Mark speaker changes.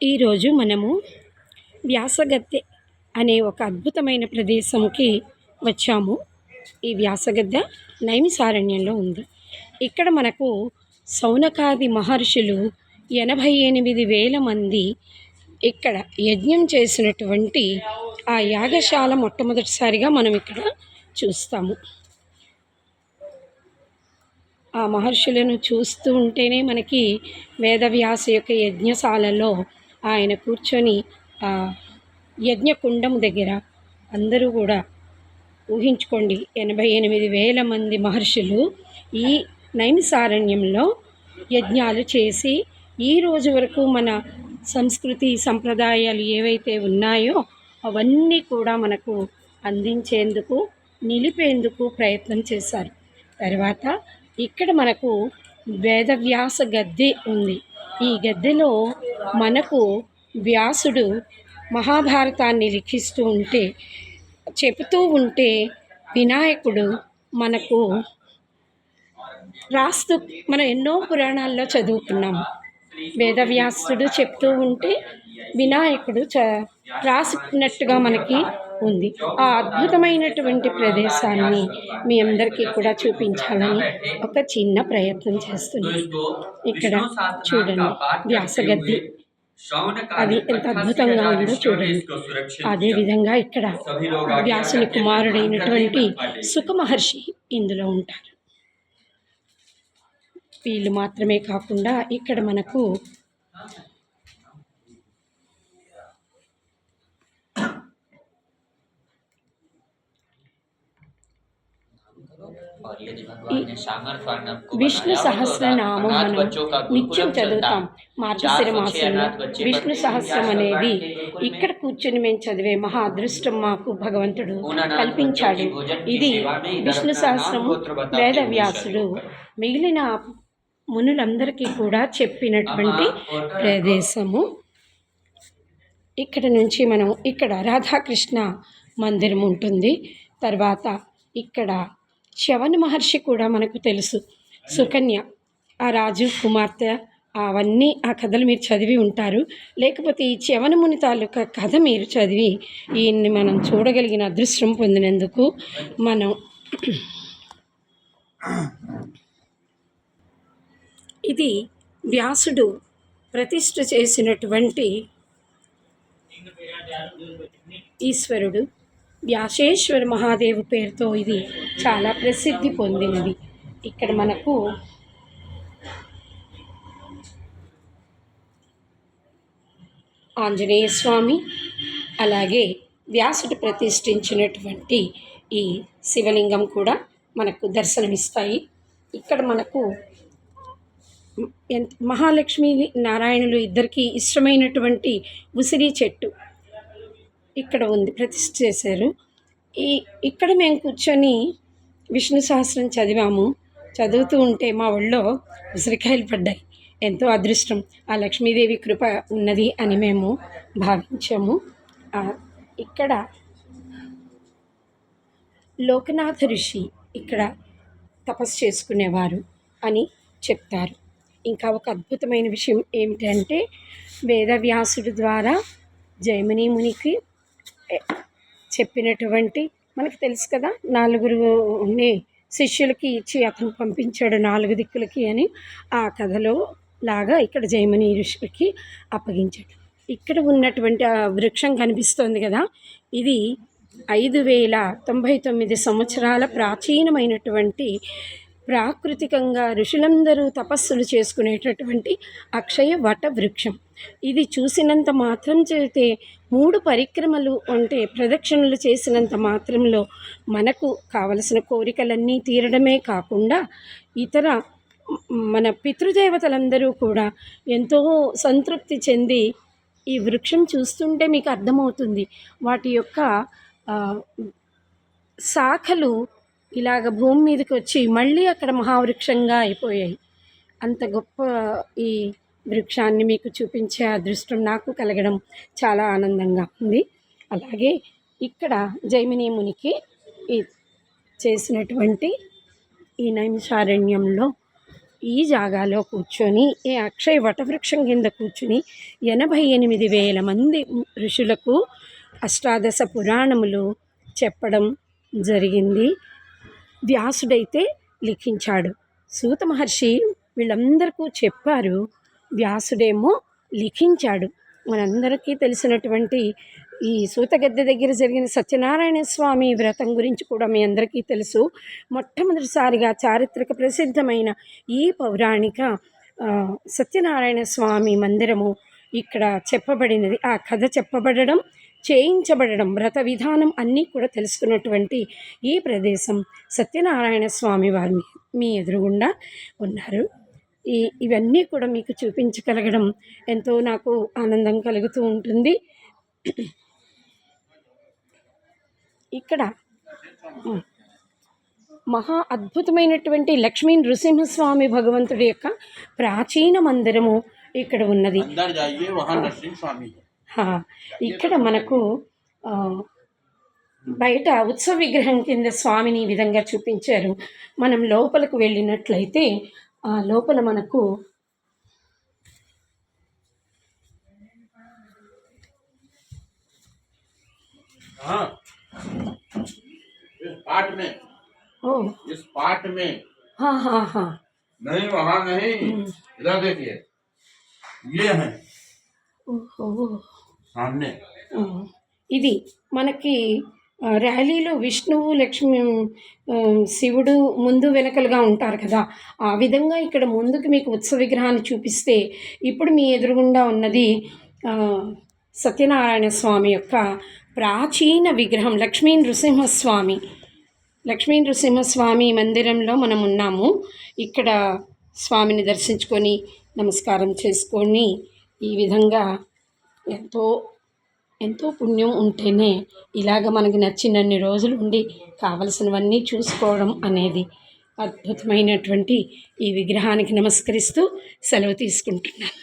Speaker 1: ఈరోజు మనము వ్యాసగద్దె అనే ఒక అద్భుతమైన ప్రదేశంకి వచ్చాము. ఈ వ్యాసగద్దె నైమిసారణ్యంలో ఉంది. ఇక్కడ మనకు సౌనకాది మహర్షులు 88,000 మంది ఇక్కడ యజ్ఞం చేసినటువంటి ఆ యాగశాల మొట్టమొదటిసారిగా మనం ఇక్కడ చూస్తాము. ఆ మహర్షులను చూస్తూ ఉంటేనే మనకి వేదవ్యాస యొక్క యజ్ఞశాలలో ఆయన కూర్చొని ఆ యజ్ఞకుండం దగ్గర అందరూ కూడా ఊహించుకోండి, 88,000 మంది మహర్షులు ఈ నైమిసారణ్యంలో యజ్ఞాలు చేసి ఈ రోజు వరకు మన సంస్కృతి సంప్రదాయాలు ఏవైతే ఉన్నాయో అవన్నీ కూడా మనకు అందించేందుకు నిలిపేందుకు ప్రయత్నం చేశారు. తర్వాత ఇక్కడ మనకు వేదవ్యాస గద్దె ఉంది. ఈ గద్దెలో మనకు వ్యాసుడు మహాభారతాన్ని లిఖిస్తూ ఉంటే చెబుతూ ఉంటే వినాయకుడు మనకు రాస్తూ మనం ఎన్నో పురాణాల్లో చదువుకున్నాము. వేదవ్యాసుడు చెప్తూ ఉంటే వినాయకుడు రాసినట్టుగా మనకి ఉంది. ఆ అద్భుతమైనటువంటి ప్రదేశాన్ని మీ అందరికీ కూడా చూపించాలని ఒక చిన్న ప్రయత్నం చేస్తున్నాను. ఇక్కడ చూడండి వ్యాసగద్ది, అది ఎంత అద్భుతంగా ఉందో చూడండి. అదేవిధంగా ఇక్కడ వ్యాసుని కుమారుడైనటువంటి సుఖ మహర్షి ఇందులో ఉంటారు. వీళ్ళు మాత్రమే కాకుండా ఇక్కడ మనకు విష్ణు సహస్రనామం మనం నిత్యం చదువుతాం. మార్గశిర మాసంలో విష్ణు సహస్రం అనేది ఇక్కడ కూర్చొని మేము చదివే మహా అదృష్టం మాకు భగవంతుడు కల్పించాడు. ఇది విష్ణు సహస్రము వేదవ్యాసుడు మిగిలిన మునులందరికీ కూడా చెప్పినటువంటి ప్రదేశము. ఇక్కడ నుంచి మనం ఇక్కడ రాధాకృష్ణ మందిరం ఉంటుంది. తర్వాత ఇక్కడ శవన మహర్షి కూడా మనకు తెలుసు. సుకన్య, ఆ రాజు కుమార్తె, అవన్నీ ఆ కథలు మీరు చదివి ఉంటారు. లేకపోతే ఈ శవన ముని తాలూకా కథ మీరు చదివి ఈయన్ని మనం చూడగలిగిన అదృష్టం పొందినందుకు మనం ఇది వ్యాసుడు ప్రతిష్ఠ చేసినటువంటి ఈశ్వరుడు వ్యాసేశ్వర మహాదేవు పేరుతో ఇది చాలా ప్రసిద్ధి పొందినది. ఇక్కడ మనకు ఆంజనేయ స్వామి, అలాగే వ్యాసుడు ప్రతిష్ఠించినటువంటి ఈ శివలింగం కూడా మనకు దర్శనమిస్తాయి. ఇక్కడ మనకు మహాలక్ష్మి నారాయణులు ఇద్దరికీ ఇష్టమైనటువంటి ఉసిరి చెట్టు ఇక్కడ ఉంది, ప్రతిష్ఠ చేశారు. ఇక్కడ మేము కూర్చొని విష్ణు సహస్రం చదివాము. చదువుతూ ఉంటే మా ఒళ్ళో ఉసిరికాయలు పడ్డాయి. ఎంతో అదృష్టం, ఆ లక్ష్మీదేవి కృప ఉన్నది అని మేము భావించాము. ఇక్కడ లోకనాథ ఋషి ఇక్కడ తపస్సు చేసుకునేవారు అని చెప్తారు. ఇంకా ఒక అద్భుతమైన విషయం ఏమిటంటే వేదవ్యాసుడి ద్వారా జైమిని మునికి చెప్పినటువంటి, మనకు తెలుసు కదా, 4 శిష్యులకి ఇచ్చి అతను పంపించాడు 4 దిక్కులకి అని, ఆ కథలో లాగా ఇక్కడ జైమిని ఋషికి అప్పగించాడు. ఇక్కడ ఉన్నటువంటి ఆ వృక్షం కనిపిస్తోంది కదా, ఇది 5,099 సంవత్సరాల ప్రాచీనమైనటువంటి ప్రాకృతికంగా ఋషులందరూ తపస్సులు చేసుకునేటటువంటి అక్షయ వట వృక్షం. ఇది చూసినంత మాత్రం చేతే 3 పరిక్రమలు అంటే ప్రదక్షిణలు చేసినంత మాత్రంలో మనకు కావలసిన కోరికలన్నీ తీరడమే కాకుండా ఇతర మన పితృదేవతలందరూ కూడా ఎంతో సంతృప్తి చెంది, ఈ వృక్షం చూస్తుంటే మీకు అర్థమవుతుంది వాటి యొక్క శాఖలు ఇలాగ భూమి మీదకి వచ్చి మళ్ళీ అక్కడ మహావృక్షంగా అయిపోయాయి. అంత గొప్ప ఈ వృక్షాన్ని మీకు చూపించే అదృష్టం నాకు కలగడం చాలా ఆనందంగా ఉంది. అలాగే ఇక్కడ జైమిని మునికి చేసినటువంటి ఈ నైమిషారణ్యంలో ఈ జాగాలో కూర్చొని ఈ అక్షయ వటవృక్షం కింద కూర్చుని 88,000 మంది ఋషులకు అష్టాదశ పురాణములు చెప్పడం జరిగింది. వ్యాసుడైతే లిఖించాడు. సూత మహర్షి వీళ్ళందరికీ చెప్పారు, వ్యాసుడేమో లిఖించాడు. మనందరికీ తెలిసినటువంటి ఈ సూతగద్దె దగ్గర జరిగిన సత్యనారాయణ స్వామి వ్రతం గురించి కూడా మీ అందరికీ తెలుసు. మొట్టమొదటిసారిగా చారిత్రక ప్రసిద్ధమైన ఈ పౌరాణిక సత్యనారాయణ స్వామి మందిరము ఇక్కడ చెప్పబడినది. ఆ కథ చెప్పబడడం, చేయించబడడం, వ్రత విధానం అన్నీ కూడా తెలుసుకున్నటువంటి ఈ ప్రదేశం సత్యనారాయణ స్వామి వారిని మీ ఎదురుగుండా ఉన్నారు. ఇవన్నీ కూడా మీకు చూపించగలగడం ఎంతో నాకు ఆనందం కలుగుతూ ఉంటుంది. ఇక్కడ మహా అద్భుతమైనటువంటి లక్ష్మీ నృసింహస్వామి భగవంతుడి యొక్క ప్రాచీన మందిరము ఇక్కడ ఉన్నది. ఇక్కడ మనకు బయట ఉత్సవ విగ్రహం కింద స్వామిని ఈ విధంగా చూపించారు. మనం లోపలికి వెళ్ళినట్లయితే ఆ లోపల మనకు
Speaker 2: इस पार्ट में हाँ नहीं वहाँ नहीं इधर देखिए ये है सामने.
Speaker 1: ఇది మనకి ర్యాలీలో విష్ణువు లక్ష్మి శివుడు ముందు వెనకలుగా ఉంటారు కదా, ఆ విధంగా ఇక్కడ ముందుకు మీకు ఉత్సవ విగ్రహాన్ని చూపిస్తే ఇప్పుడు మీ ఎదురుగుండా ఉన్నది సత్యనారాయణ స్వామి యొక్క ప్రాచీన విగ్రహం లక్ష్మీ నృసింహస్వామి మందిరంలో మనం ఉన్నాము. ఇక్కడ స్వామిని దర్శించుకొని నమస్కారం చేసుకొని ఈ విధంగా ఎంతో పుణ్యం ఉంటేనే ఇలాగ మనకి నచ్చినన్ని రోజులు ఉండి కావలసినవన్నీ చూసుకోవడం అనేది. అద్భుతమైనటువంటి ఈ విగ్రహానికి నమస్కరిస్తూ సెలవు తీసుకుంటున్నాను.